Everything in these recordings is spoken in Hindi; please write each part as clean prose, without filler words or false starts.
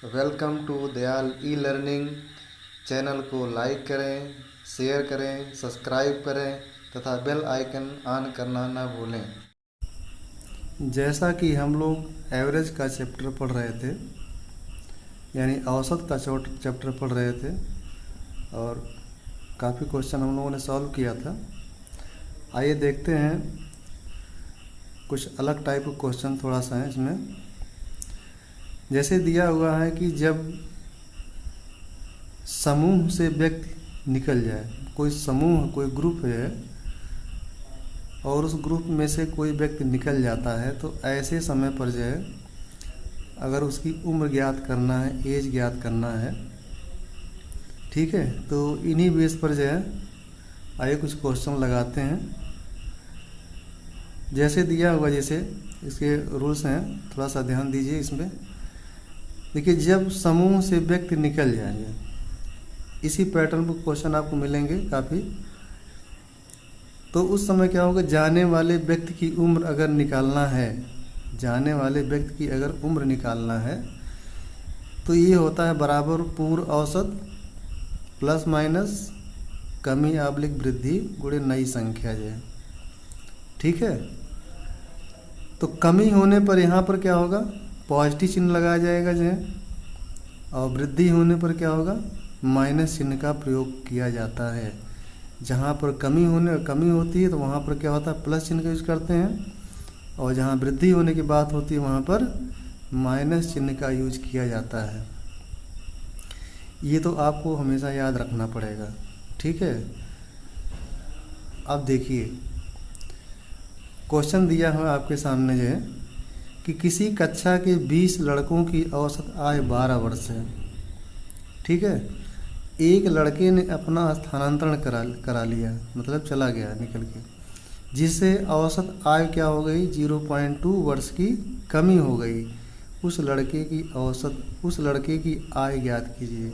Welcome to Dayal e learning. Channel को लाइक करें, शेयर करें, सब्सक्राइब करें तथा बेल आइकन ऑन करना ना भूलें। जैसा कि हम लोग एवरेज का चैप्टर पढ़ रहे थे, यानी औसत का चैप्टर पढ़ रहे थे और काफ़ी क्वेश्चन हम लोगों ने सॉल्व किया था। आइए देखते हैं, कुछ अलग टाइप का क्वेश्चन थोड़ा सा है इसमें। जैसे दिया हुआ है कि जब समूह से व्यक्ति निकल जाए, कोई समूह, कोई ग्रुप है और उस ग्रुप में से कोई व्यक्ति निकल जाता है, तो ऐसे समय पर जो है अगर उसकी उम्र ज्ञात करना है, एज ज्ञात करना है, ठीक है, तो इन्हीं बेस पर जो है आइए कुछ क्वेश्चन लगाते हैं। जैसे दिया हुआ, जैसे इसके रूल्स हैं, थोड़ा सा ध्यान दीजिए इसमें। देखिए, जब समूह से व्यक्ति निकल जाएंगे, इसी पैटर्न पर क्वेश्चन आपको मिलेंगे काफ़ी। तो उस समय क्या होगा, जाने वाले व्यक्ति की उम्र अगर निकालना है, जाने वाले व्यक्ति की अगर उम्र निकालना है, तो ये होता है बराबर पूर्व औसत प्लस माइनस कमी आबलिक वृद्धि गुणे नई संख्या जो है, ठीक है। तो कमी होने पर यहाँ पर क्या होगा, पॉजिटिव चिन्ह लगाया जाएगा जो है, और वृद्धि होने पर क्या होगा, माइनस चिन्ह का प्रयोग किया जाता है। जहाँ पर कमी होती है तो वहाँ पर क्या होता है, प्लस चिन्ह का यूज करते हैं, और जहाँ वृद्धि होने की बात होती है वहाँ पर माइनस चिन्ह का यूज किया जाता है। ये तो आपको हमेशा याद रखना पड़ेगा, ठीक है। अब देखिए, क्वेश्चन दिया हुआ आपके सामने जो है कि किसी कक्षा के 20 लड़कों की औसत आयु 12 वर्ष है, ठीक है। एक लड़के ने अपना स्थानांतरण करा लिया, मतलब चला गया निकल के, जिससे औसत आयु क्या हो गई, 0.2 वर्ष की कमी हो गई। उस लड़के की आयु ज्ञात कीजिए,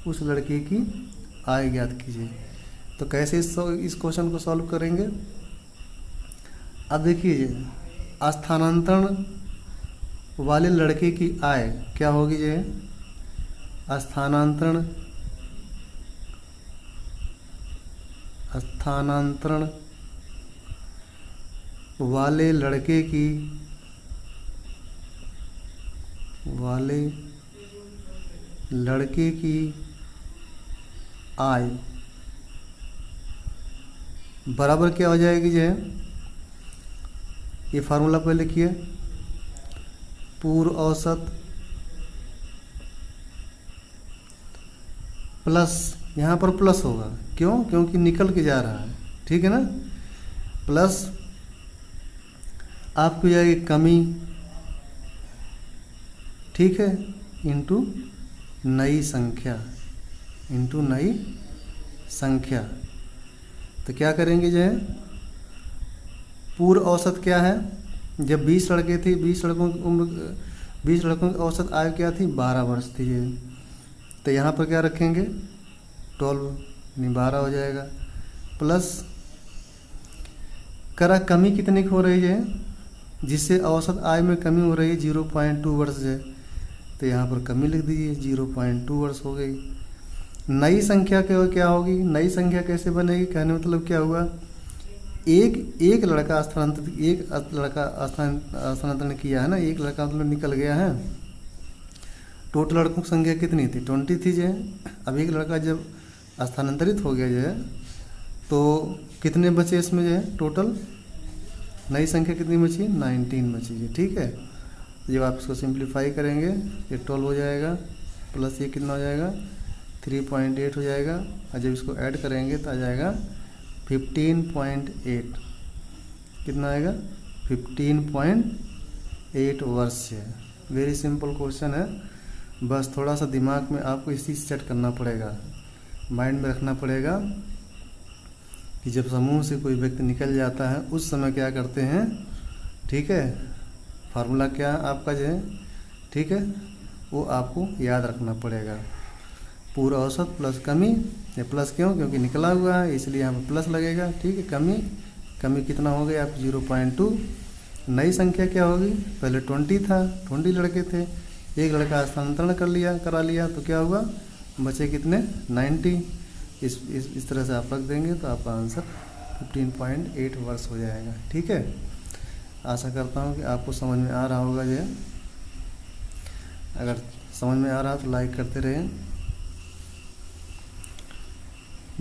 उस लड़के की आयु ज्ञात कीजिए। तो कैसे इस क्वेश्चन को सॉल्व करेंगे। अब देखिए, स्थानांतरण वाले लड़के की आय क्या होगी, जो स्थानांतरण वाले लड़के की आय बराबर क्या हो जाएगी, जो है ये फार्मूला पहले लिखिए, पूर्व औसत प्लस, यहाँ पर प्लस होगा, क्यों, क्योंकि निकल के जा रहा है, ठीक है ना, प्लस आपको जाएगी कमी, ठीक है, इंटू नई संख्या, तो क्या करेंगे, जो है पूर्व औसत क्या है, जब 20 लड़के थे, 20 लड़कों की औसत आयु क्या थी, 12 वर्ष थी। तो यहाँ पर क्या रखेंगे, 12 नहीं 12 हो जाएगा, प्लस कमी कितनी की हो रही है, जिससे औसत आयु में कमी हो रही है, 0.2 वर्ष है, तो यहाँ पर कमी लिख दीजिए, 0.2 वर्ष हो गई। नई संख्या क्या होगी, नई संख्या कैसे बनेगी, कहने मतलब क्या हुआ, एक लड़का स्थानांतरण किया है ना, एक लड़का मतलब निकल गया है। टोटल लड़कों की संख्या कितनी थी, 20 थी जो है। अब एक लड़का जब स्थानांतरित हो गया जो है, तो कितने बचे इसमें, जो है टोटल नई संख्या कितनी बची, 19 बची है, ठीक है। जब आप इसको सिंप्लीफाई करेंगे, ये 12 हो जाएगा, प्लस ये कितना हो जाएगा, 3.8 हो जाएगा, और जब इसको ऐड करेंगे तो आ जाएगा 15.8, कितना आएगा, 15.8 वर्ष है। वेरी सिंपल क्वेश्चन है, बस थोड़ा सा दिमाग में आपको इसी सेट करना पड़ेगा, माइंड में रखना पड़ेगा कि जब समूह से कोई व्यक्ति निकल जाता है उस समय क्या करते हैं, ठीक है। फार्मूला क्या है आपका, जो है, ठीक है, वो आपको याद रखना पड़ेगा। पूर्व औसत प्लस कमी, ये प्लस क्यों, क्योंकि निकला हुआ है इसलिए यहाँ पर प्लस लगेगा, ठीक है। कमी कितना हो गया, आप 0.2। नई संख्या क्या होगी, पहले 20 था, 20 लड़के थे, एक लड़का स्थानांतरण करा लिया तो क्या हुआ, बचे कितने 90। इस तरह से आप रख देंगे तो आपका आंसर 15.8 वर्ष हो जाएगा। ठीक है, आशा करता हूँ कि आपको समझ में आ रहा होगा। ये अगर समझ में आ रहा तो लाइक करते रहें।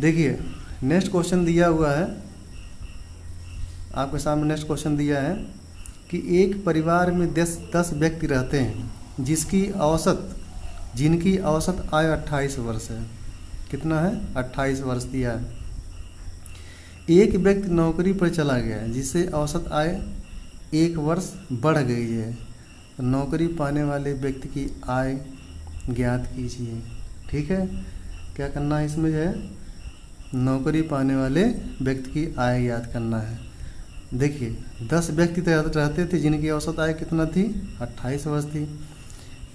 देखिए नेक्स्ट क्वेश्चन दिया हुआ है आपके सामने। नेक्स्ट क्वेश्चन दिया है कि एक परिवार में 10 व्यक्ति रहते हैं जिनकी औसत आयु 28 वर्ष है। कितना है, 28 वर्ष दिया है। एक व्यक्ति नौकरी पर चला गया जिससे औसत आय 1 वर्ष बढ़ गई है। तो नौकरी पाने वाले व्यक्ति की आय ज्ञात कीजिए। ठीक है, क्या करना है इसमें जो है, नौकरी पाने वाले व्यक्ति की आय ज्ञात करना है। देखिए 10 व्यक्ति रहते थे जिनकी औसत आय कितना थी, 28 वर्ष थी।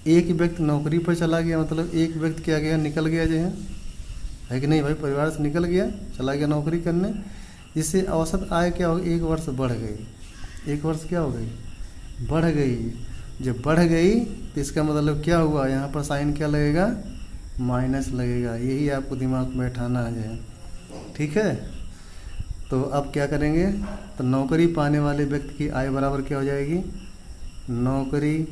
एक व्यक्ति नौकरी पर चला गया, मतलब एक व्यक्ति क्या गया, निकल गया जो है कि नहीं भाई, परिवार से निकल गया, चला गया नौकरी करने, जिससे औसत आय क्या हो गई, 1 वर्ष बढ़ गई। 1 वर्ष क्या हो गई, बढ़ गई। जब बढ़ गई तो इसका मतलब क्या हुआ, यहाँ पर साइन क्या लगेगा, माइनस लगेगा। यही आपको दिमाग में बैठाना है। ठीक है, तो अब क्या करेंगे, तो नौकरी पाने वाले व्यक्ति की आय बराबर क्या हो जाएगी, नौकरी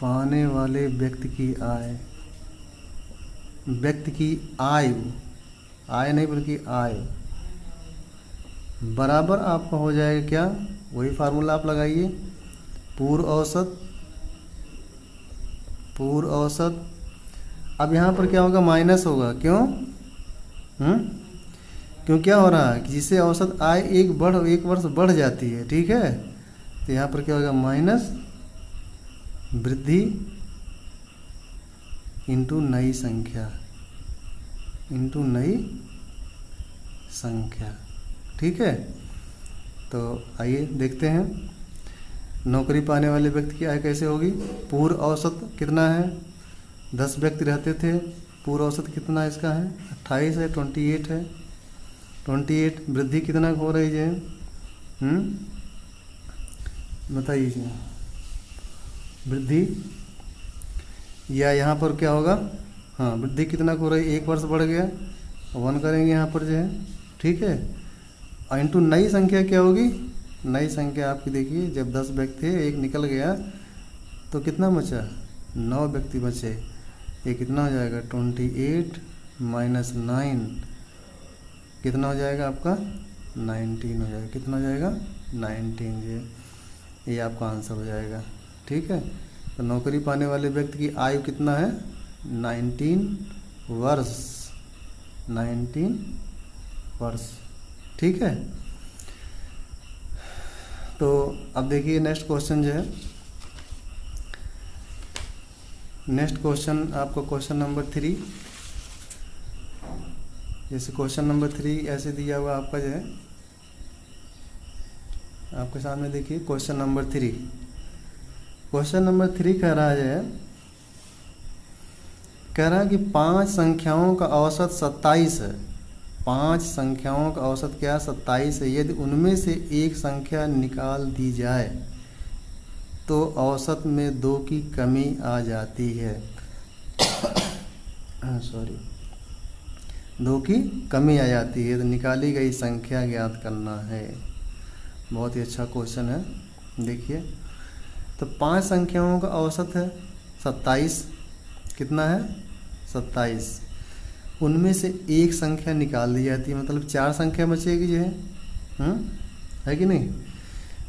पाने वाले व्यक्ति की आय नहीं बल्कि आय बराबर आपका हो जाएगा क्या, वही फार्मूला आप लगाइए, पूर्व औसत। अब यहाँ पर क्या होगा, माइनस होगा। क्यों, क्यों क्या हो रहा है कि जिससे औसत आय 1 वर्ष बढ़ जाती है। ठीक है, तो यहाँ पर क्या होगा, माइनस वृद्धि इंटू नई संख्या। ठीक है, तो आइए देखते हैं नौकरी पाने वाले व्यक्ति की आय कैसे होगी। पूर्व औसत कितना है, 10 व्यक्ति रहते थे, पूर्व औसत कितना इसका है, 28 है, 28 है। 28 वृद्धि कितना हो रही है, बताइए वृद्धि, या यहाँ पर क्या होगा, हाँ वृद्धि कितना हो रही है, 1 वर्ष बढ़ गया, 1 करेंगे यहाँ पर जो है। ठीक है, और इंटू नई संख्या क्या होगी, नई संख्या आपकी देखिए, जब 10 व्यक्ति थे, एक निकल गया तो कितना बचा, 9 व्यक्ति बचे। ये कितना हो जाएगा, 28 माइनस 9 कितना हो जाएगा आपका, 19 हो जाएगा। कितना हो जाएगा, 19। ये आपका आंसर हो जाएगा। ठीक है, तो नौकरी पाने वाले व्यक्ति की आयु कितना है, 19 वर्ष। ठीक है, तो अब देखिए नेक्स्ट क्वेश्चन जो है, नेक्स्ट क्वेश्चन आपको क्वेश्चन नंबर 3, जैसे क्वेश्चन नंबर 3 ऐसे दिया हुआ आपका जो है आपके सामने। देखिए क्वेश्चन नंबर 3 कह रहा है, कि 5 संख्याओं का औसत 27 है। 5 संख्याओं का औसत क्या, 27 है। यदि उनमें से एक संख्या निकाल दी जाए तो औसत में 2 की कमी आ जाती है। 2 की कमी आ जाती है, तो निकाली गई संख्या ज्ञात करना है। बहुत ही अच्छा क्वेश्चन है। देखिए तो 5 संख्याओं का औसत है 27, कितना है 27। उनमें से एक संख्या निकाल दी जाती है, मतलब 4 संख्या बचेगी जो है कि नहीं,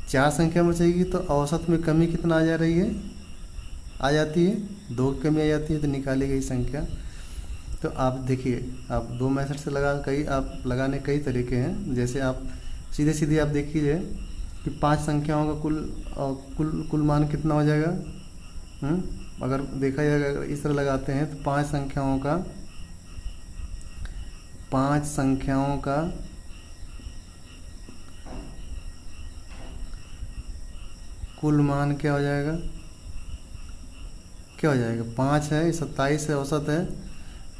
4 संख्या बचेगी, तो औसत में कमी कितना आ जाती है, 2 की कमी आ जाती है, तो निकाली गई संख्या। तो आप देखिए, आप 2 मेथड से लगाने कई तरीके हैं। जैसे आप सीधे आप देखिए कि 5 संख्याओं का कुल मान कितना हो जाएगा। अगर देखा जाएगा, अगर इस तरह लगाते हैं तो 5 संख्याओं का कुल मान क्या हो जाएगा, 5 है, 27 है, औसत है,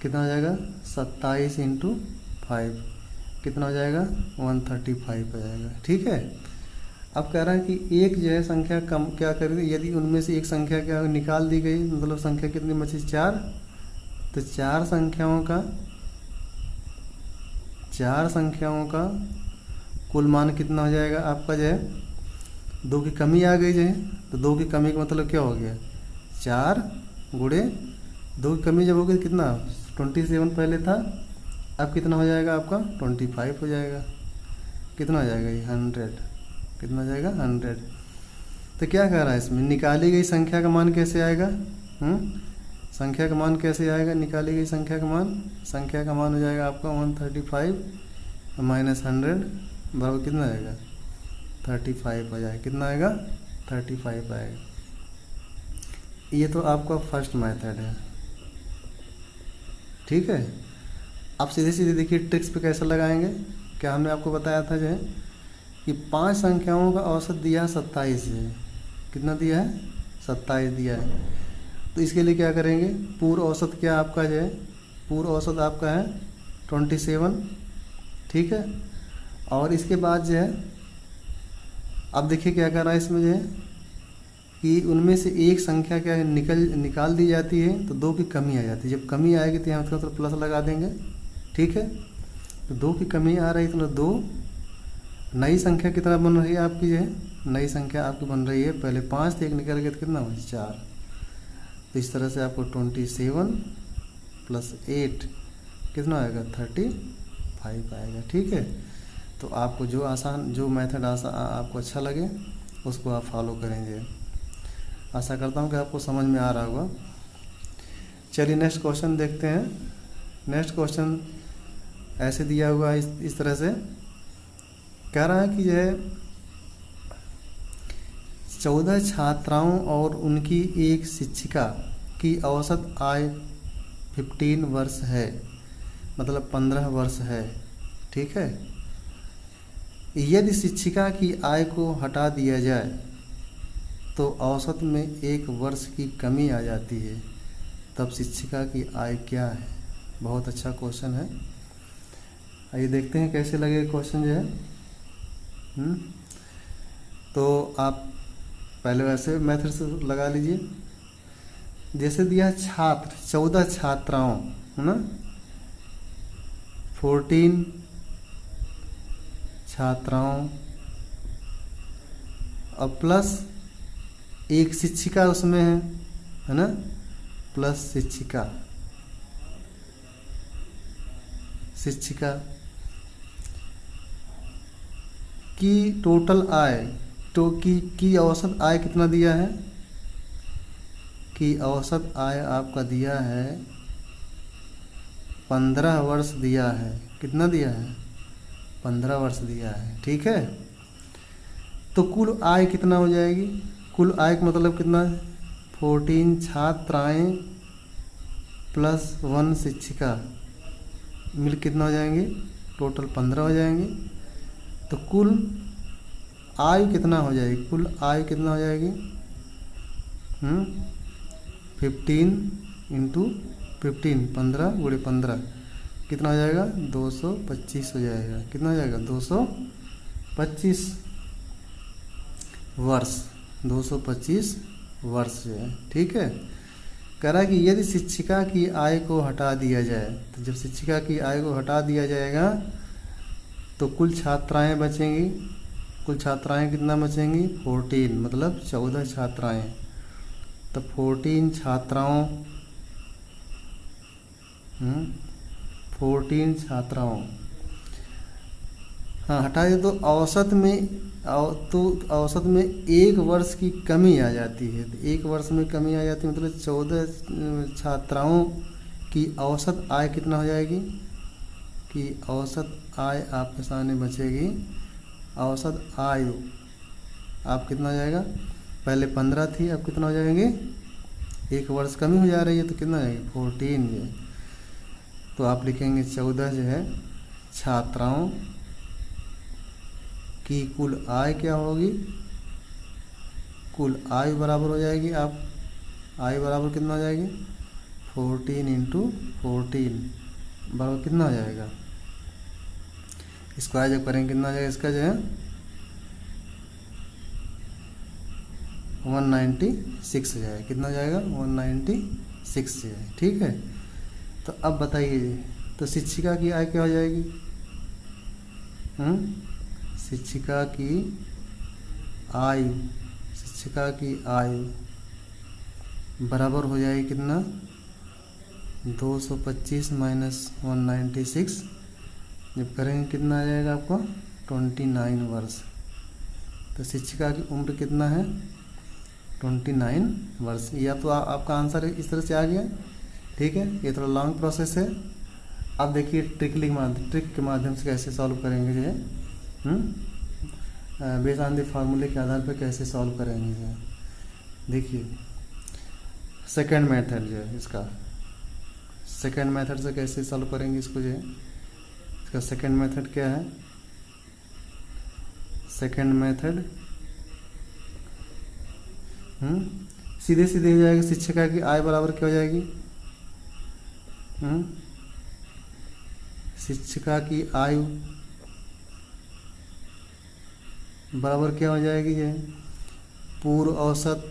कितना हो जाएगा 27 × 5, कितना हो जाएगा 135 हो जाएगा। ठीक है। अब कह रहा है कि एक जो है संख्या कम क्या करेगी, यदि उनमें से एक संख्या क्या निकाल दी गई, मतलब संख्या कितनी बची 4, तो चार संख्याओं का कुल मान कितना हो जाएगा आपका जो है 2 की कमी आ गई जो है, तो 2 की कमी का मतलब क्या हो गया 4 गुणे 2 की कमी जब होगी तो कितना 27 पहले था, अब कितना हो जाएगा आपका 25 हो जाएगा। कितना हो जाएगा ये 100, कितना हो जाएगा 100। तो क्या कह रहा है इसमें, निकाली गई संख्या का मान कैसे आएगा, संख्या का मान कैसे आएगा, निकाली गई संख्या का मान हो जाएगा आपका 135 माइनस 100 बराबर कितना आएगा 35 हो जाएगा। कितना आएगा 35 आएगा। ये तो आपका फर्स्ट मेथड है। ठीक है। आप सीधे सीधे देखिए ट्रिक्स पे कैसे लगाएंगे। क्या हमने आपको बताया था जो है कि 5 संख्याओं का औसत दिया है 27 है, कितना दिया है 27 दिया है। तो इसके लिए क्या करेंगे, पूर्व औसत क्या आपका जो है, पूर्व औसत आपका है 27। ठीक है। और इसके बाद जो है अब देखिए क्या कर रहा है इसमें जो है कि उनमें से एक संख्या क्या है निकाल दी जाती है, तो 2 की कमी आ जाती है। जब कमी आएगी तो यहाँ तो प्लस लगा देंगे। ठीक है। तो 2 की कमी आ रही है तो 2 नई संख्या कितना बन रही है आपकी जो है, नई संख्या आपकी बन रही है, पहले 5 थे, एक निकल गया तो कितना हुआ 4। तो इस तरह से आपको 27 प्लस 8 कितना आएगा 35 आएगा। ठीक है। तो आपको जो मेथड आपको अच्छा लगे उसको आप फॉलो करेंगे। आशा करता हूँ कि आपको समझ में आ रहा होगा। चलिए नेक्स्ट क्वेश्चन देखते हैं। नेक्स्ट क्वेश्चन ऐसे दिया हुआ है इस तरह से कह रहा है कि जो है 14 छात्राओं और उनकी एक शिक्षिका की औसत आय 15 वर्ष है, मतलब 15 वर्ष है। ठीक है। यदि शिक्षिका की आय को हटा दिया जाए तो औसत में 1 वर्ष की कमी आ जाती है, तब शिक्षिका की आय क्या है। बहुत अच्छा क्वेश्चन है। आइए देखते हैं कैसे लगे क्वेश्चन जो है। तो आप पहले वैसे मेथड से लगा लीजिए। जैसे दिया छात्र 14 छात्राओं है ना, 14 छात्राओं और प्लस एक शिक्षिका उसमें है ना, प्लस शिक्षिका की टोटल आय तो की औसत आय कितना दिया है, कि औसत आय आपका दिया है 15 वर्ष दिया है। कितना दिया है 15 वर्ष दिया है। ठीक है। तो कुल आय कितना हो जाएगी, कुल आय का मतलब कितना 14 छात्राएं प्लस 1 शिक्षिका मिल कितना हो जाएंगे, टोटल 15 हो जाएंगे। तो कुल आय कितना हो जाएगी, कुल आय कितना हो जाएगी 15 इंटू 15, 15 गुणे 15 कितना हो जाएगा 225 हो जाएगा। कितना हो जाएगा 225 वर्ष, 225 वर्ष जो है। ठीक है। कह रहा है कि यदि शिक्षिका की आय को हटा दिया जाए, तो जब शिक्षिका की आय को हटा दिया जाएगा तो कुल छात्राएं बचेंगी। कुल छात्राएं कितना बचेंगी 14, मतलब 14 छात्राएं। तो 14 छात्राओं 14 छात्राओं हाँ हटा दे तो औसत में 1 वर्ष की कमी आ जाती है। तो 1 वर्ष में कमी आ जाती है, मतलब 14 छात्राओं की औसत आय कितना हो जाएगी, कि औसत आय आपके सामने बचेगी। औसत आयु आप कितना हो जाएगा, पहले 15 थी, अब कितना हो जाएंगे 1 वर्ष कमी हो जा रही है, तो कितना हो जाएगी 14 जो। तो आप लिखेंगे 14 जो है छात्राओं की कुल आय क्या होगी, कुल आय बराबर हो जाएगी, आप आय बराबर कितना हो जाएगी 14 इंटू 14 बराबर कितना हो जाएगा स्क्वायर जब करेंगे कितना आ जाएगा इसका जो है 196 हो जाएगा। कितना हो जाएगा 196 जो है। ठीक है, तो अब बताइए तो शिक्षिका की आय क्या हो जाएगी? शिक्षिका की आयु, शिक्षिका की आयु बराबर हो जाएगी कितना 225 माइनस 196 जब करेंगे कितना आ जाएगा आपको 29 वर्ष। तो शिक्षिका की उम्र कितना है 29 वर्ष। या तो आपका आंसर इस तरह से आ गया। ठीक है, ये थोड़ा लॉन्ग प्रोसेस है। अब देखिए ट्रिक के माध्यम से कैसे सॉल्व करेंगे जो है बेस्ड ऑन द फार्मूले के आधार पर कैसे सॉल्व करेंगे जो है। देखिए सेकंड मेथड जो है इसका, सेकंड मेथड से कैसे सॉल्व करेंगे इसको जो है। इसका सेकंड मेथड क्या है? सेकंड मेथड सीधे सीधे हो जाएगा। शिक्षिका की आय बराबर क्या हो जाएगी? शिक्षिका की आयु बराबर क्या हो जाएगी? ये पूर्व औसत,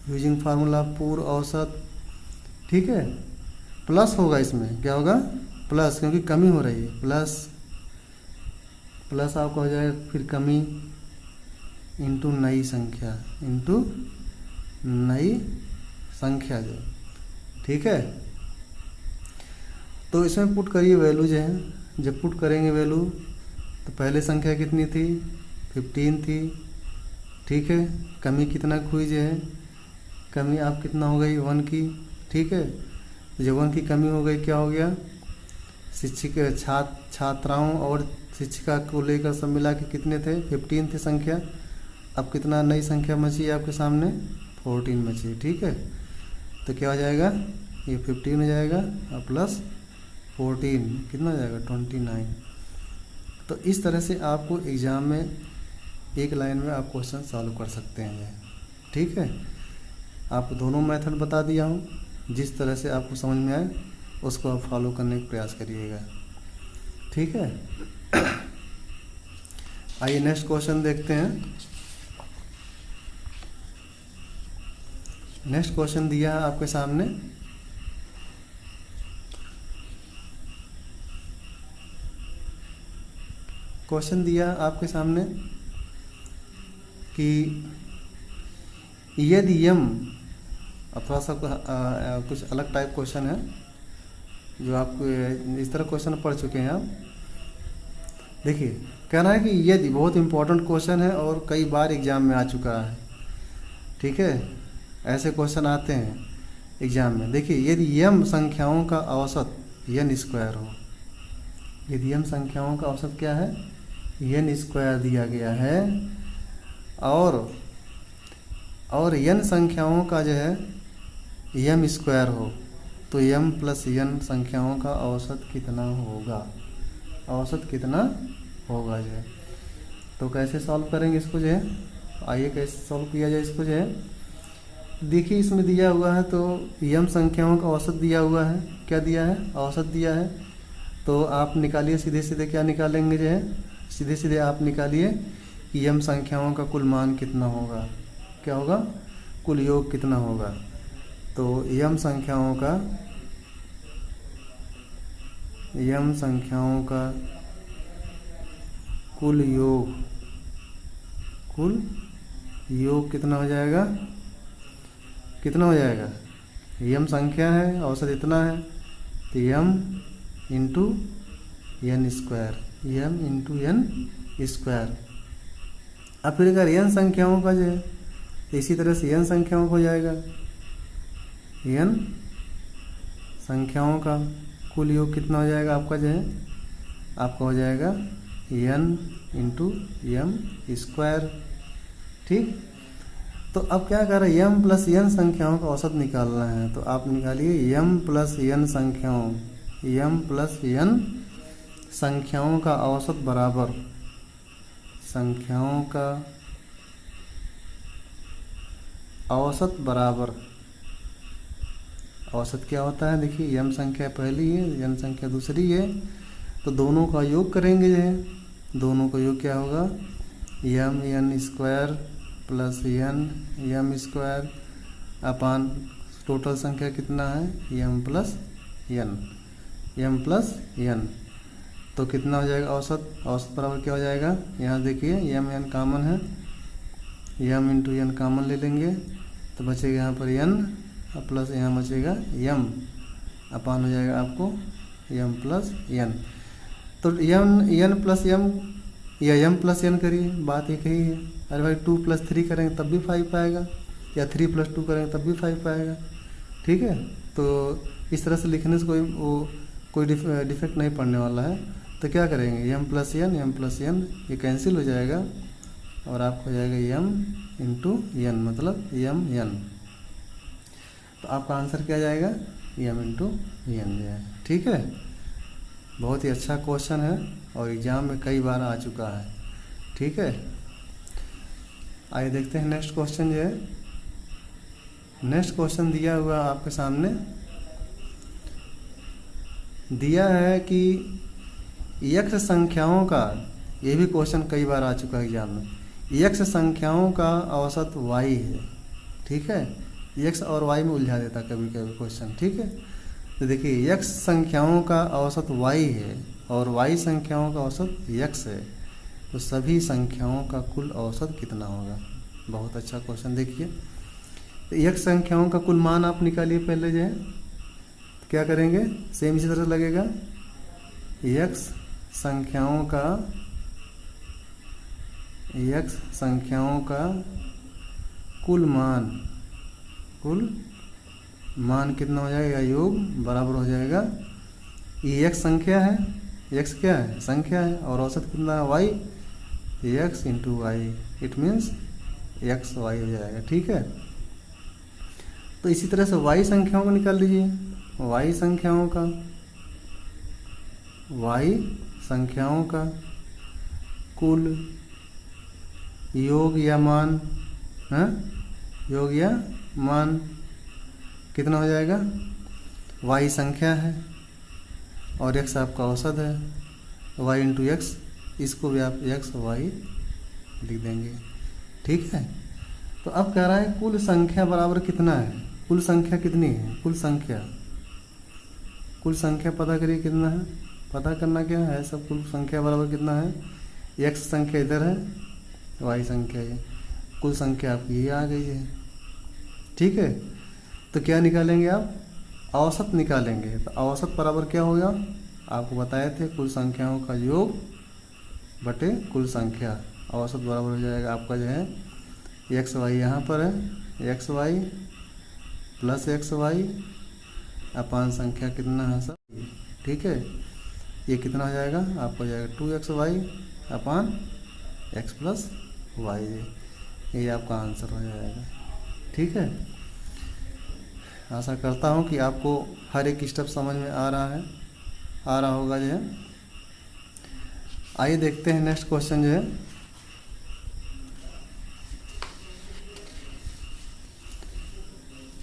यूजिंग फार्मूला पूर्व औसत। ठीक है, प्लस होगा इसमें, क्या होगा प्लस, क्योंकि कमी हो रही है। प्लस प्लस आपका हो जाएगा फिर कमी इंटू नई संख्या, इंटू नई संख्या जो। ठीक है, तो इसमें पुट करिए वैल्यू जो है। जब पुट करेंगे वैल्यू तो पहले संख्या कितनी थी 15 थी। ठीक है, कमी कितना हुई जो है, कमी आप कितना हो गई 1 की। ठीक है, जब 1 की कमी हो गई क्या हो गया, शिक्षक छात्राओं और शिक्षिका को लेकर सब मिला के कितने थे 15 थे संख्या। अब कितना नई संख्या बची है आपके सामने 14 बची। ठीक है, तो क्या हो जाएगा ये 15 हो जाएगा और प्लस 14 कितना हो जाएगा 29। तो इस तरह से आपको एग्ज़ाम में एक लाइन में आप क्वेश्चन सॉल्व कर सकते हैं। ठीक है, आपको दोनों मेथड बता दिया हूँ, जिस तरह से आपको समझ में आए उसको आप फॉलो करने का प्रयास करिएगा। ठीक है, आइए नेक्स्ट क्वेश्चन देखते हैं। नेक्स्ट क्वेश्चन दिया है आपके सामने, क्वेश्चन दिया आपके सामने कि यदि यम, अब थोड़ा सा कुछ अलग टाइप क्वेश्चन है जो आपको इस तरह क्वेश्चन पढ़ चुके हैं आप। देखिए कहना है कि यदि, बहुत इंपॉर्टेंट क्वेश्चन है और कई बार एग्जाम में आ चुका है। ठीक है, ऐसे क्वेश्चन आते हैं एग्जाम में। देखिए यदि यम संख्याओं का औसत n स्क्वायर हो, यदि यम संख्याओं का औसत क्या है n स्क्वायर दिया गया है, और n संख्याओं का जो है m स्क्वायर हो, तो m प्लस n संख्याओं का औसत कितना होगा, औसत कितना होगा जो है। तो कैसे सॉल्व करेंगे इसको जो है, आइए कैसे सॉल्व किया जाए इसको जो है। देखिए इसमें दिया हुआ है तो m संख्याओं का औसत दिया हुआ है, क्या दिया है औसत दिया है। तो आप निकालिए सीधे सीधे, क्या निकालेंगे जो है, सीधे सीधे आप निकालिए कि m संख्याओं का कुल मान कितना होगा, क्या होगा कुल योग कितना होगा। तो m संख्याओं का कुल योग कितना हो जाएगा, कितना हो जाएगा, m संख्या है औसत इतना है तो m into n square, m into n square. अब फिर अगर n संख्याओं का जो है तो इसी तरह से n संख्याओं का हो जाएगा, n संख्याओं का कुल योग कितना हो जाएगा आपका जो है, आपका हो जाएगा n इंटू m स्क्वायर। ठीक, तो अब क्या कर रहे हैं, m प्लस n संख्याओं का औसत निकालना है। तो आप निकालिए m प्लस n संख्याओं का औसत बराबर, संख्याओं का औसत बराबर, औसत क्या होता है देखिए, m संख्या पहली है n संख्या दूसरी है, तो दोनों का योग करेंगे जो है, दोनों का योग क्या होगा, m n square plus n m square अपान टोटल संख्या कितना है यम प्लस एन। तो कितना हो जाएगा औसत, औसत बराबर क्या हो जाएगा, यहाँ देखिए यम एन कॉमन है, यम इंटू एन कॉमन ले लेंगे तो बचेगा यहाँ पर एन प्लस यहाँ बचेगा यम अपान हो जाएगा आपको यम प्लस एन। तो एन प्लस यम या यम प्लस एन करिए, बात एक ही है। अरे भाई 2 + 3 करेंगे तब भी 5 पाएगा, या 3 + 2 करेंगे तब भी 5 पाएगा, ठीक है। तो इस तरह से लिखने से कोई डिफेक्ट नहीं पड़ने वाला है। तो क्या करेंगे यम प्लस एन ये कैंसिल हो जाएगा और आपको हो जाएगा यम इंटू एन मतलब यम एन। तो आपका आंसर क्या जाएगा यम इंटू एन जाएगा, ठीक है। बहुत ही अच्छा क्वेश्चन है और एग्ज़ाम में कई बार आ चुका है, ठीक है। आइए देखते हैं नेक्स्ट क्वेश्चन जो है। नेक्स्ट क्वेश्चन दिया हुआ आपके सामने दिया है कि यक्ष संख्याओं का, ये भी क्वेश्चन कई बार आ चुका है एग्जाम में, यक्ष संख्याओं का औसत y है, ठीक है। यक्ष और y में उलझा देता कभी कभी क्वेश्चन, ठीक है। तो देखिए यक्ष संख्याओं का औसत y है और y संख्याओं का औसत x है, तो सभी संख्याओं का कुल औसत कितना होगा। बहुत अच्छा क्वेश्चन। देखिए तो यक्ष संख्याओं का कुल मान आप निकालिए पहले जो है, तो क्या करेंगे सेम इसी तरह लगेगा, यक्ष संख्याओं का कुल मान कितना हो जाएगा, योग बराबर हो जाएगा, ये x संख्या है, x क्या है संख्या है और औसत कितना है y, x into y, it means x y हो जाएगा, ठीक है। तो इसी तरह से y संख्याओं को निकाल लीजिए, y संख्याओं का कुल योग या मान, योग या मान कितना हो जाएगा, y संख्या है और x आपका औसत है, y इंटू एक्स, इसको भी आप x y लिख देंगे, ठीक है। तो अब कह रहा है कुल संख्या बराबर कितना है, कुल संख्या कितनी है, कुल संख्या पता करिए कितना है, पता करना क्या है सब, कुल संख्या बराबर कितना है, x संख्या इधर है, y संख्या है, कुल संख्या आपकी ये आ गई है, ठीक है। तो क्या निकालेंगे आप, औसत निकालेंगे। तो औसत बराबर क्या होगा, आपको बताए थे कुल संख्याओं का योग बटे कुल संख्या, औसत बराबर हो जाएगा आपका जो है एक्स वाई, यहाँ पर है x y plus x y अपान संख्या कितना है सब, ठीक है। ये कितना हो जाएगा आपको, हो जाएगा 2xy अपान x प्लस वाई, ये आपका आंसर हो जाएगा, ठीक है। आशा करता हूँ कि आपको हर एक स्टेप समझ में आ रहा होगा जो है। आइए देखते हैं नेक्स्ट क्वेश्चन जो है।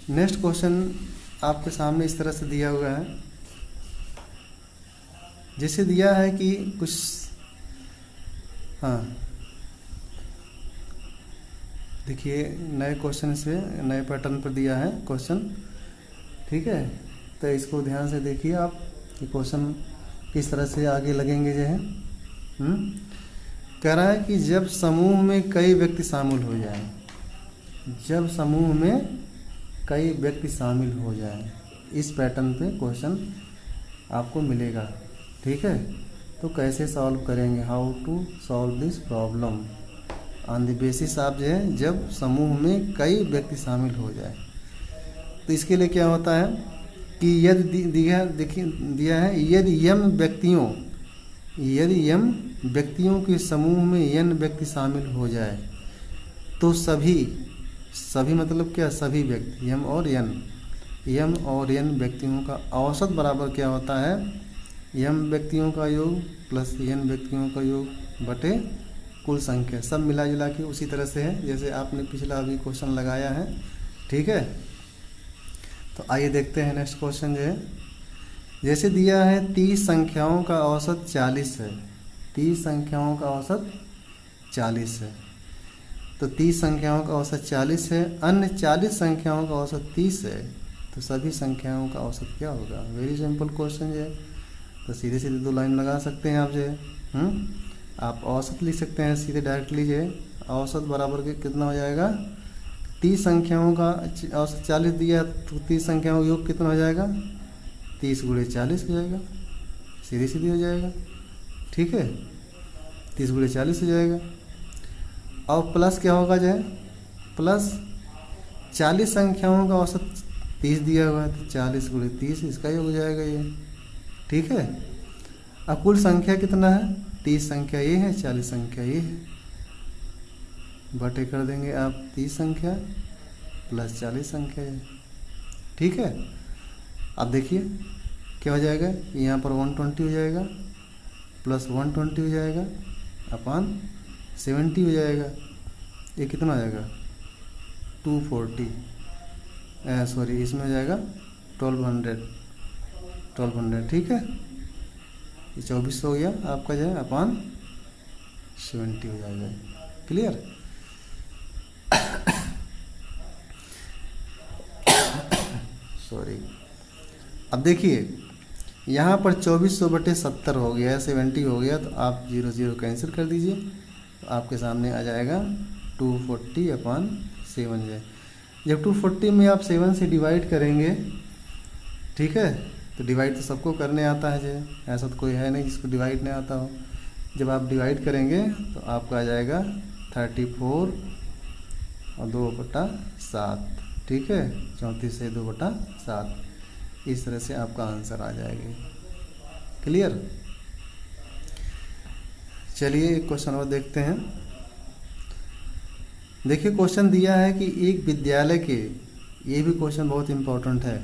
नेक्स्ट क्वेश्चन आपके सामने इस तरह से दिया हुआ है, जैसे दिया है कि कुछ, हाँ देखिए नए क्वेश्चन से नए पैटर्न पर दिया है क्वेश्चन, ठीक है। तो इसको ध्यान से देखिए आप कि क्वेश्चन किस तरह से आगे लगेंगे जो है। कह रहा है कि जब समूह में कई व्यक्ति शामिल हो जाएं, जब समूह में कई व्यक्ति शामिल हो जाएं, इस पैटर्न पे क्वेश्चन आपको मिलेगा, ठीक है। तो कैसे सॉल्व करेंगे, how to solve this problem on the basis आप जो है जब समूह में कई व्यक्ति शामिल हो जाए। तो इसके लिए क्या होता है कि यदि दिया है यदि यम व्यक्तियों के समूह में n व्यक्ति शामिल हो जाए तो सभी मतलब क्या, सभी व्यक्ति यम और n व्यक्तियों का औसत बराबर क्या होता है, यम व्यक्तियों का योग प्लस n व्यक्तियों का योग बटे कुल संख्या, सब मिला जुला के उसी तरह से है जैसे आपने पिछला अभी क्वेश्चन लगाया है, ठीक है। तो आइए देखते हैं नेक्स्ट क्वेश्चन जो है। जैसे दिया है 30 संख्याओं का औसत 40 है, 30 संख्याओं का औसत 40 है, तो 30 संख्याओं का औसत 40 है, अन्य 40 संख्याओं का औसत 30 है, तो सभी संख्याओं का औसत क्या होगा। वेरी सिंपल क्वेश्चन जो है, तो सीधे सीधे 2 लाइन लगा सकते हैं आप जो है। आप औसत लिख सकते हैं सीधे डायरेक्टली जो है, औसत बराबर के कितना हो जाएगा, 30 संख्याओं का औसत 40 दिया, तो 30 संख्याओं का योग कितना हो जाएगा, 30 गुणे 40 हो जाएगा, सीधी सीधी हो जाएगा। ठीक है, 30 गुणे 40 हो जाएगा। और प्लस क्या होगा जो है, प्लस 40 संख्याओं का औसत 30 दिया हुआ है, तो 40 गुणे 30 इसका योग हो जाएगा ये। ठीक है, अब कुल संख्या कितना है, 30 संख्या ये है, 40 संख्या ये है, बटे कर देंगे आप 30 संख्या प्लस 40 संख्या है। ठीक है, अब देखिए क्या हो जाएगा, यहाँ पर 120 हो जाएगा, प्लस 120 हो जाएगा, अपान 70 हो जाएगा, ये कितना हो जाएगा 240, सॉरी इसमें हो जाएगा 1200। ठीक है, ये 2400 हो गया आपका जो है, अपान 70 हो जाएगा। क्लियर। सॉरी, अब देखिए यहाँ पर 2400/70 हो गया है, 70 हो गया, तो आप 0 0 कैंसिल कर दीजिए, तो आपके सामने आ जाएगा 240/7 जो है। जब 240 में आप 7 से डिवाइड करेंगे, ठीक है, तो डिवाइड तो सबको करने आता है जो, ऐसा तो कोई है नहीं जिसको डिवाइड नहीं आता हो। जब आप डिवाइड करेंगे तो आपका आ जाएगा 34 और 2/7। ठीक है, 34 से 2/7, इस तरह से आपका आंसर आ जाएगा। क्लियर। चलिए एक क्वेश्चन और देखते हैं। देखिए क्वेश्चन दिया है कि एक विद्यालय के, ये भी क्वेश्चन बहुत इम्पोर्टेंट है,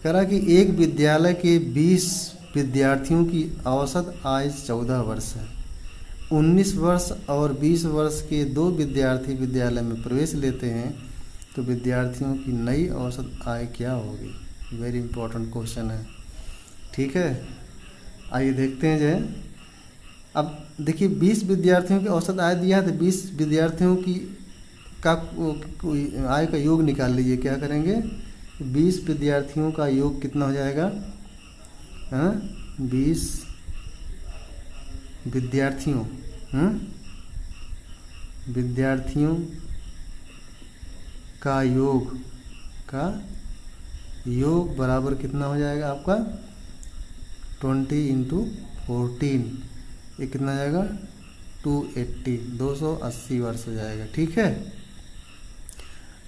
कह रहा कि एक विद्यालय के 20 विद्यार्थियों की औसत आयु 14 वर्ष है। 19 वर्ष और 20 वर्ष के 2 विद्यार्थी विद्यालय में प्रवेश लेते हैं, तो विद्यार्थियों की नई औसत आय क्या होगी। वेरी इंपॉर्टेंट क्वेश्चन है। ठीक है, आइए देखते हैं जो है। अब देखिए 20 विद्यार्थियों की औसत आय दिया है, तो 20 विद्यार्थियों की का आय का योग निकाल लीजिए। क्या करेंगे, 20 विद्यार्थियों का योग कितना हो जाएगा, 20 विद्यार्थियों विद्यार्थियों का योग बराबर कितना हो जाएगा आपका 20 × 14, ये कितना जाएगा 280, 280 वर्ष हो जाएगा। ठीक है,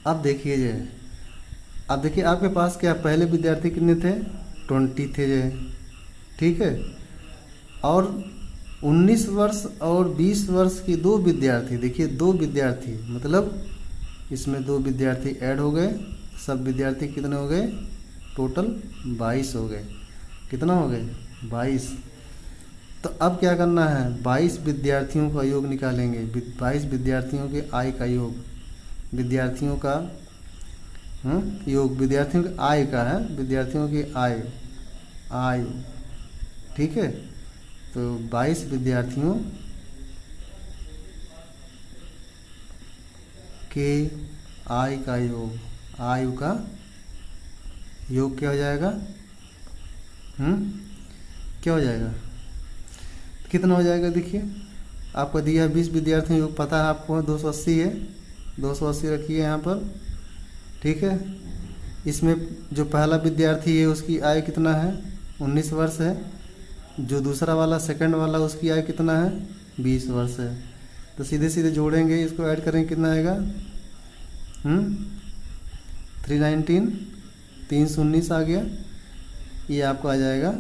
अब देखिए जो है, अब देखिए आपके पास क्या पहले विद्यार्थी कितने थे, 20 थे जो है। ठीक है, और 19 वर्ष और 20 वर्ष के 2 विद्यार्थी, देखिए 2 विद्यार्थी मतलब इसमें 2 विद्यार्थी ऐड हो गए, सब विद्यार्थी कितने हो गए, टोटल 22 हो गए। कितना हो गए 22। तो अब क्या करना है, 22 विद्यार्थियों का योग निकालेंगे। 22 विद्यार्थियों के आय का योग, विद्यार्थियों का योग, विद्यार्थियों की आय का है, विद्यार्थियों की आयु। ठीक है, तो 22 विद्यार्थियों के आय का योग, आयु का योग क्या हो जाएगा, क्या हो जाएगा, कितना हो जाएगा। देखिए आपको दिया 20 विद्यार्थियों योग पता है आपको, 280 है, 280 रखिए यहाँ पर। ठीक है, इसमें जो पहला विद्यार्थी है उसकी आय कितना है, 19 वर्ष है। जो दूसरा वाला सेकंड वाला उसकी आय कितना है, 20 वर्ष है। तो सीधे सीधे जोड़ेंगे, इसको ऐड करेंगे, कितना आएगा 319, 319 आ गया। ये आपको आ जाएगा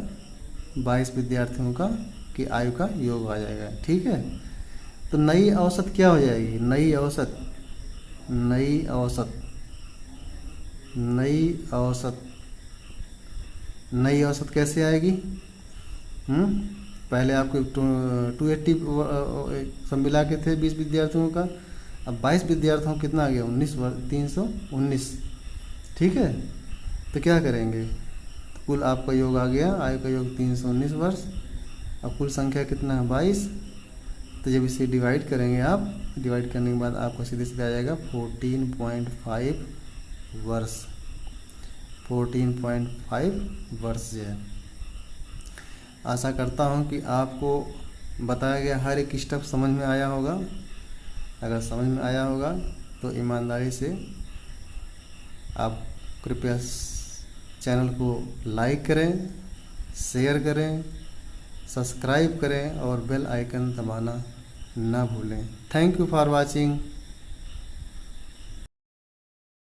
22 विद्यार्थियों का की आयु का योग आ जाएगा। ठीक है, तो नई औसत क्या हो जाएगी, नई औसत कैसे आएगी। पहले आपके 280 सब मिला के थे 20 विद्यार्थियों का, अब 22 विद्यार्थियों कितना आ गया 319। ठीक है, तो क्या करेंगे, कुल आपका योग आ गया, आयु का योग 319 वर्ष। और कुल संख्या कितना है 22। तो जब इसे डिवाइड करेंगे आप, डिवाइड करने के बाद आपको सीधे सीधे आ जाएगा 14.5 वर्ष। 14.5 वर्ष जो है। आशा करता हूँ कि आपको बताया गया हर एक स्टेप समझ में आया होगा। अगर समझ में आया होगा तो ईमानदारी से आप कृपया चैनल को लाइक करें, शेयर करें, सब्सक्राइब करें और बेल आइकन दबाना ना भूलें। Thank you for watching.